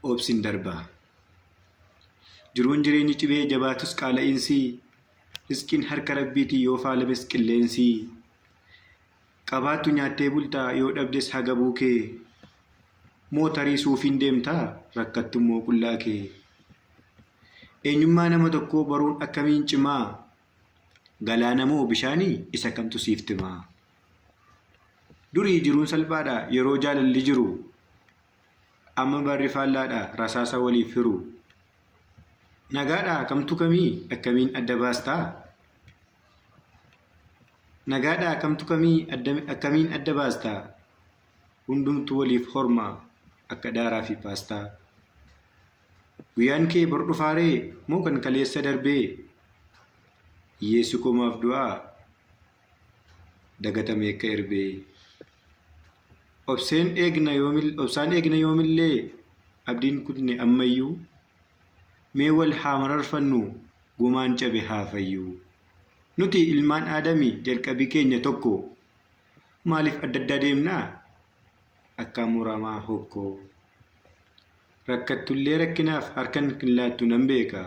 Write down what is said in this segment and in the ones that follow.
obsin darba. Jiruun jireenyi cibee jabaatus qaala'insi riskiin harka rabbiitii yoo faalames qilleensi. Qabaattu nyaattee bultaa yoo dhabdes hagabuu kee. Mootarii suufiin deemtaa rakkattummoo qullaa kee. Eenyummaa nama tokkoo baruun akkamiin cimaa. Galaana moo bishaanii isa kamtu siif timaa. Durii jiruun salphaadha yeroo jaalalli jiru. Amma barri faallaadha rasaasa waliif hiru. Nagaadha kamtu kamii akkamiin adda baastaa. Nagaadha kamtu kamii akkamiin adda baastaa. Hundumtu waliif horma akka daaraa fi paastaa. Guyyaan kee bor dhufaaree moo kan kaleessa darbee. Hiyyeessi komaaf du'aa dagatamee akka erbee. Obsaan eegna yoomillee abdiin kunne ammayyuu. Mee wal haa mararfannu gumaan cabe haa fayyu. Nuti ilmaan aadamii jalqabii keenya tokko. Maaliif adda addaa deemnaa akka muramaa hokkoo. Rakkattullee rakkinaaf harkan laattu nan beeka.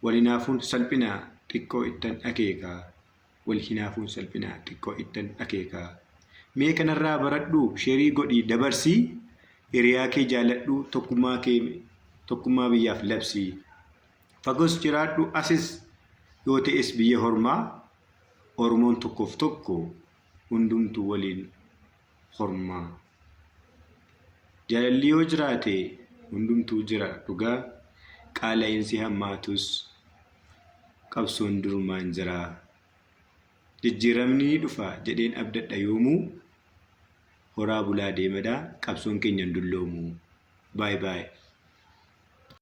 Wal hinaafuun salphinaa xiqqoo ittan akeeka. Wal hinaafuun salphinaa xiqqoo ittan akeeka. Mee kanarraa baradhu sheerii godhii dabarsii. Hiriyaa kee jaaladhu tokkummaa biyyaaf labsi. Fagos jiraadhu asis yoo ta'es biyya hormaa. Oromoon tokkoof tokko hundumtuu waliin hormaa. Jaalalli yoo jiraate hundumtuu jira dhugaa. Qaala'insi hammaatus qabsoon durumaan jira. Jijjiiramni dhufa jedheen abdadha yoomuu. Horaa bulaa deemadaa qabsoon keenyan dulloomu. Bye bye.